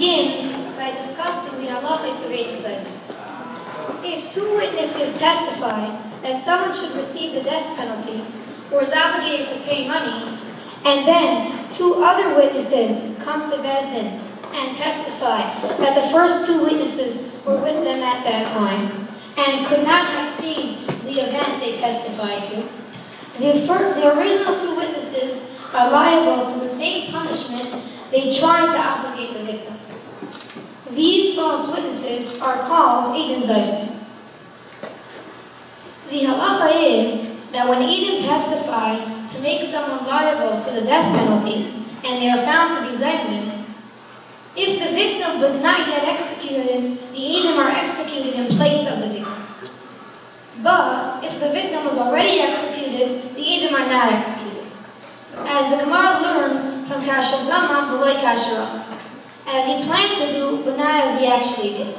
begins by discussing the halachos of Eidem Zayman. If two witnesses testify that someone should receive the death penalty or is obligated to pay money, and then two other witnesses come to Beis Din and testify that the first two witnesses were with them at that time and could not have seen the event they testified to, the original two witnesses are liable to the same punishment they tried to obligate the victim. These false witnesses are called Eidem Zayman. The halacha is that when Eidem testify to make someone liable to the death penalty and they are found to be Zayman, if the victim was not yet executed, the Eidem are executed in place of the victim. But if the victim was already executed, the Eidem are not executed. As the Gemara learns from Kasher Zaman V'loi Kasher Asa, as he planned to do, but not as he actually did.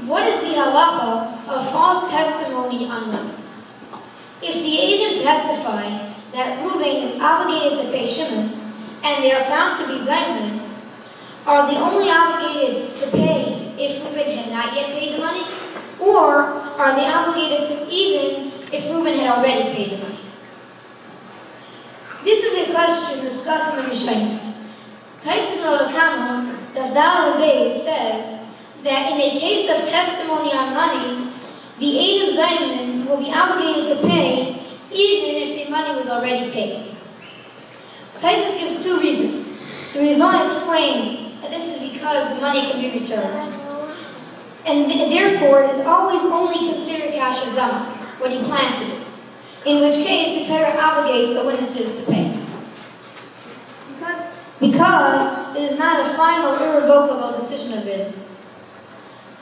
What is the halacha of false testimony on money? If the Eidem testify that Reuven is obligated to pay Shimon, and they are found to be Zayman, are they only obligated to pay if Reuven had not yet paid the money? Or are they obligated to even if Reuven had already paid the money? This is a question discussed in the Mishnah. Taisus Malakama, the Adler says that in a case of testimony on money, the Eidem Zayman will be obligated to pay even if the money was already paid. Taisus gives two reasons. The Rivan explains that this is because the money can be returned, and therefore it is always only considered Kasher Zaman, what he planned to do, in which case the Torah obligates the witnesses to pay. Because it is not a final, irrevocable decision of business.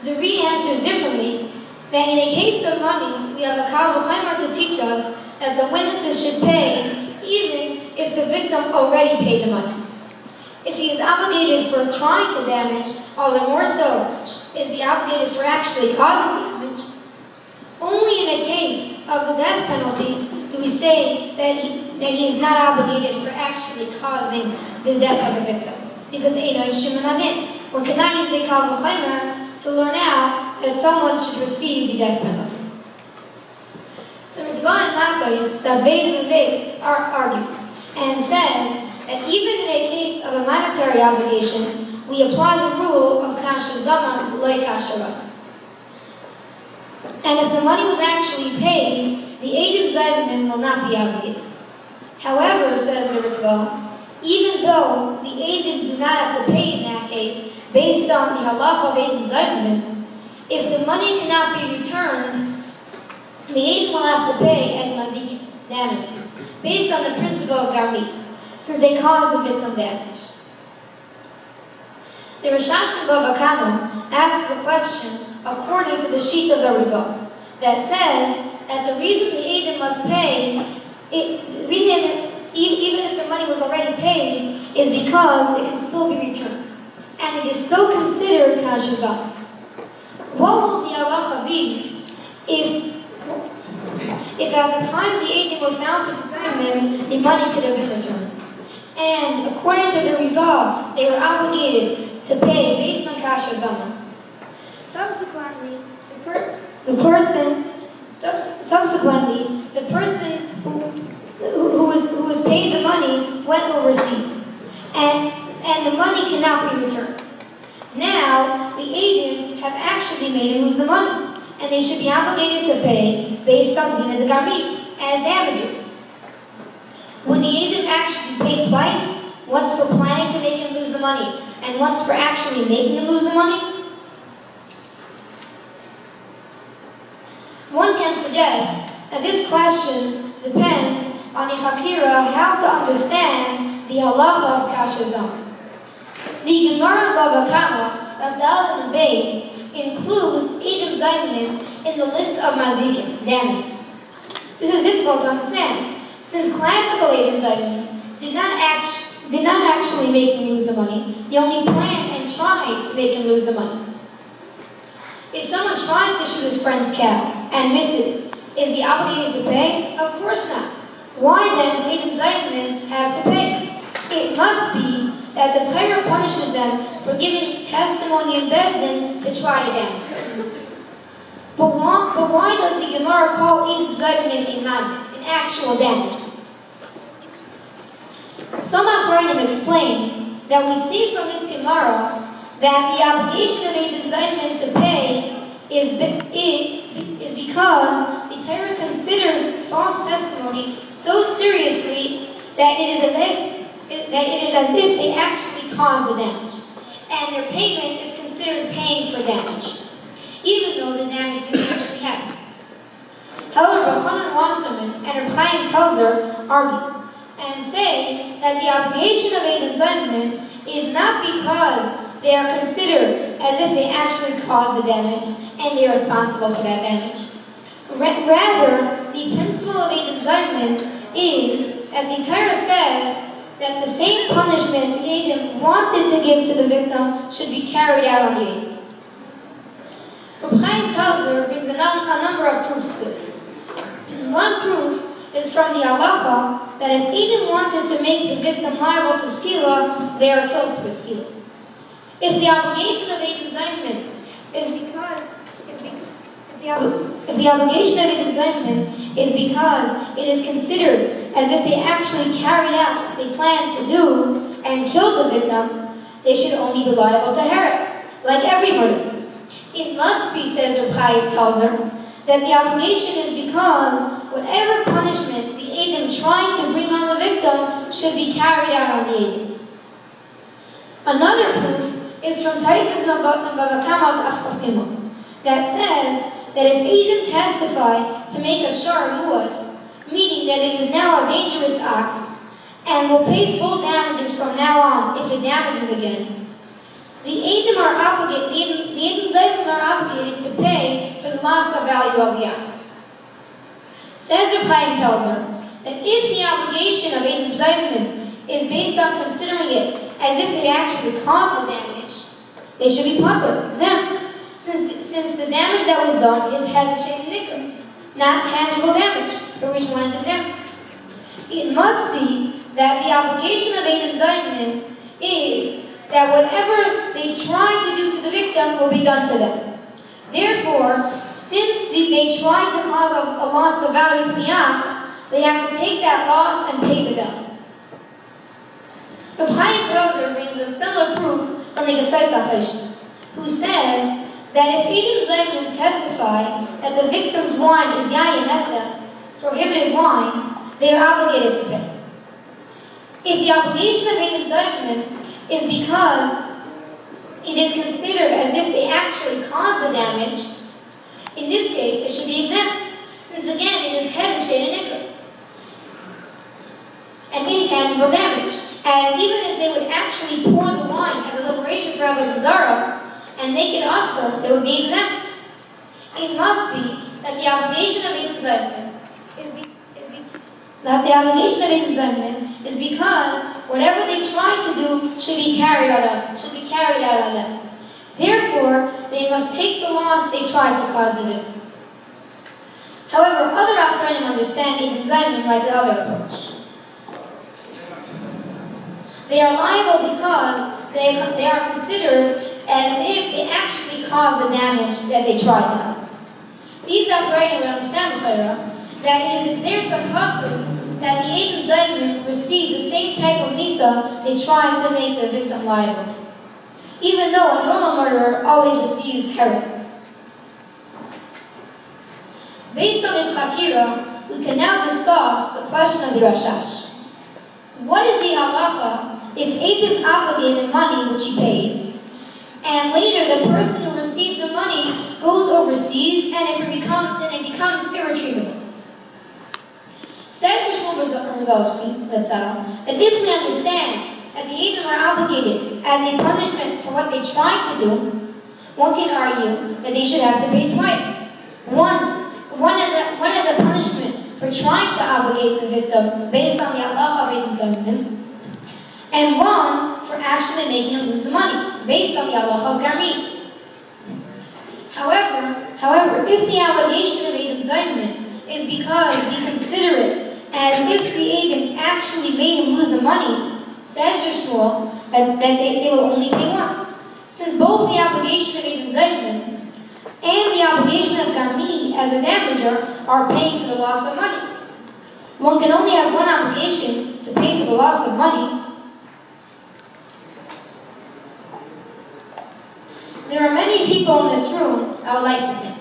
The Ri answers differently, that in a case of money, we have a Kal V'Chaimer to teach us that the witnesses should pay even if the victim already paid the money. If he is obligated for trying to damage, all the more so is he obligated for actually causing damage. Only in a case of the death penalty do we say that he is not obligated for actually causing the death of the victim. Because one cannot use a Kal V'Chaimer to learn out that someone should receive the death penalty. The Mitzvah in Makos, that Beis Din argues and says that even in a case of a monetary obligation, we apply the rule of Kasher Zaman V'loi Kasher Asa. And if the money was actually paid, the Eidem Zayman will not be obligated. However, says the Ritva, even though the Eidem do not have to pay in that case, based on the halacha of Eidem Zayman, if the money cannot be returned, the Eidem will have to pay as mazik, damages, based on the principle of Garmi, since they caused the victim damage. The Rishash in Bava Kama asks a question according to the sheet of the Riva that says that the reason the Eidem must pay, even if the money was already paid, is because it can still be returned. And it is still considered Kasher Zaman. What will the halacha be if at the time the Eidem were found to be Zayman, the money could have been returned? And according to the Riva, they were obligated to pay based on Kasher Zaman. Subsequently, the person who was paid the money went overseas, and the money cannot be returned. Now, the Eidem have actually made him lose the money, and they should be obligated to pay based on Dina de Garmi as damages. Would the Eidem actually pay twice, once for planning to make him lose the money, and once for actually making him lose the money? One can suggest that this question depends on a Hakira how to understand the halacha of Kasher Zaman. The Gemara Bava Kama of Daled and Beis includes Eidem Zayman in the list of mazikim, damages. This is difficult to understand, since classical Eidem Zayman did not actually make him lose the money. They only planned and tried to make him lose the money. If someone tries to shoot his friend's cow and misses, is he obligated to pay? Of course not. Why then do Eidem Zayman have to pay? It must be that the Torah punishes them for giving testimony in Bezdin to try to damage them. But why does the Gemara call Eid Zaymin a mazik, an actual damage? Some Achronim explain that we see from this Gemara that the obligation of Eid Zaymin to pay is because the Torah considers false testimony so seriously that it is as if they actually caused the damage, and their payment is considered paying for damage, even though the damage didn't actually happen. However, Chanan Wasserman and Reb Chaim Telzer argue and say that the obligation of Eid Zaymin is not because they are considered as if they actually caused the damage and they are responsible for that damage. Rather, the principle of Eid Zaymin is, as the Torah says, that the same punishment the Eidim wanted to give to the victim should be carried out on the Eidim. Reb Chaim Telzer brings a number of proofs to this. One proof is from the halacha that if Eidim wanted to make the victim liable to skila, they are killed for skila. If the obligation of Eid Zaymin is because it is considered as if they actually carried out what they planned to do and killed the victim, they should only be liable to herod, like every murder. It must be, says Reb Chaim Telzer, that the obligation is because whatever punishment the Eidim trying to bring on the victim should be carried out on the Eidim. Another proof is from Taisus and Bava Kama that says that if Eidim testify to make a shar muad, meaning that it is now a dangerous ox, and will pay full damages from now on if it damages again, the Eidim are obligated. The Eidim Zaydim are obligated to pay for the loss of value of the ox. Says Reb Chaim Telzer that if the obligation of Eidim Zaydim is based on considering it as if they actually caused the damage, they should be patur, exempt, since the damage that was done is hezeshet nikr, not tangible damage, for which one is exempt. It must be that the obligation of Eidim Zaydim is that whatever they try to do to the victim will be done to them. Therefore, since they tried to cause a loss of value to the ox, they have to take that loss and pay the bill. Reb Chaim Telzer brings a similar proof from the Getzais HaCheshbon, who says that if Eidim Zaydim testify that the victim's wine is yayin neseh, prohibited wine, they are obligated to pay. If the obligation of Eidim Zaydim is because it is considered as if they actually caused the damage, in this case they should be exempt, since again it is hezeshet nikr, an intangible damage. And even if they would actually pour the wine as a liberation for Avodah Zarah and make it asur, they would be exempt. It must be that the obligation of Eidim Zaydim is because whatever they try to do should be carried out on them. Therefore, they must take the loss they tried to cause the victim. However, other Achronim understand Eidim Zaydim like the other approach. They are liable because they are considered as if they actually caused the damage that they tried to cause. These Achronim understand the Torah that it is exercise custom that the Eidim Zaydim receive the same type of misa they tried to make the victim liable to, even though a normal murderer always receives herod. Based on this chakira, we can now discuss the question of the Drash. What is the halacha if Eidim obligated money which he pays, and later the person who received the money goes overseas and it becomes irretrievable? Says Rishon Rozovsky, that if we understand that the Eidim are obligated as a punishment for what they tried to do, one can argue that they should have to pay twice. One as a punishment for trying to obligate the victim based on the halacha of Eidim Zaydim, and one for actually making him lose the money based on the halacha of Garmi. However, if the allegation of Eidim Zaydim is because we consider it as if the Eidim actually made him lose the money, says Shmuel, that they will only pay once. Since both the obligation of Eben Zeidman and the obligation of Garmi as a damager are paying for the loss of money. One can only have one obligation to pay for the loss of money. There are many people in this room I would like to thank.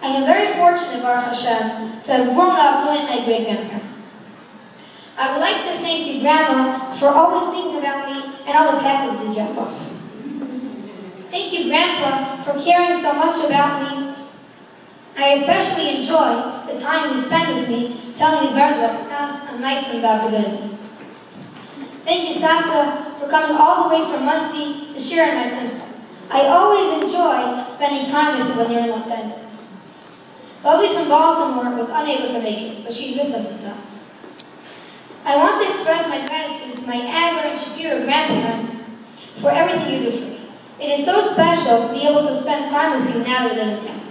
I am very fortunate, Baruch Hashem, to have grown up knowing my great-grandparents. I would like to thank you, Grandma, for always thinking about me and all the packages you drop off. Thank you, Grandpa, for caring so much about me. I especially enjoy the time you spend with me, telling me very nice and about the good. Thank you, Savta, for coming all the way from Muncie to share in my simcha. I always enjoy spending time with you when you're in Los Angeles. Bobby from Baltimore was unable to make it, but she's with us now. I want to express my gratitude to my Adler and Shapiro grandparents for everything you do for me. It is so special to be able to spend time with you now that we live in town.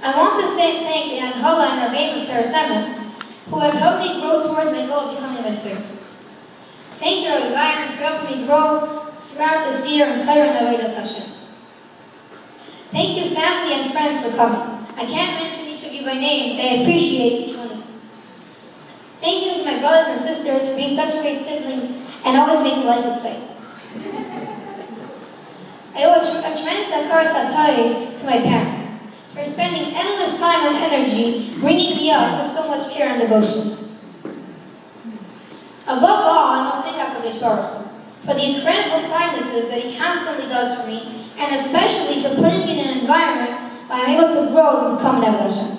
I want to thank the Anhola and Rabbeinu of Teresemis, who have helped me grow towards my goal of becoming a Adler. Thank you, Rabbi Byron, for helping me grow throughout this year in Torah and Avodas Hashem. Thank you, family and friends, for coming. I can't mention each of you by name, but I appreciate each one of you. Thank you to my brothers and sisters for being such great siblings and always making life exciting. I owe a tremendous akar satay to my parents for spending endless time and energy bringing me up with so much care and devotion. Above all, I must thank HaKadosh Baruch Hu for the incredible kindnesses that He constantly does for me, and especially for putting me in an environment where I'm able to grow to become an Eved Hashem.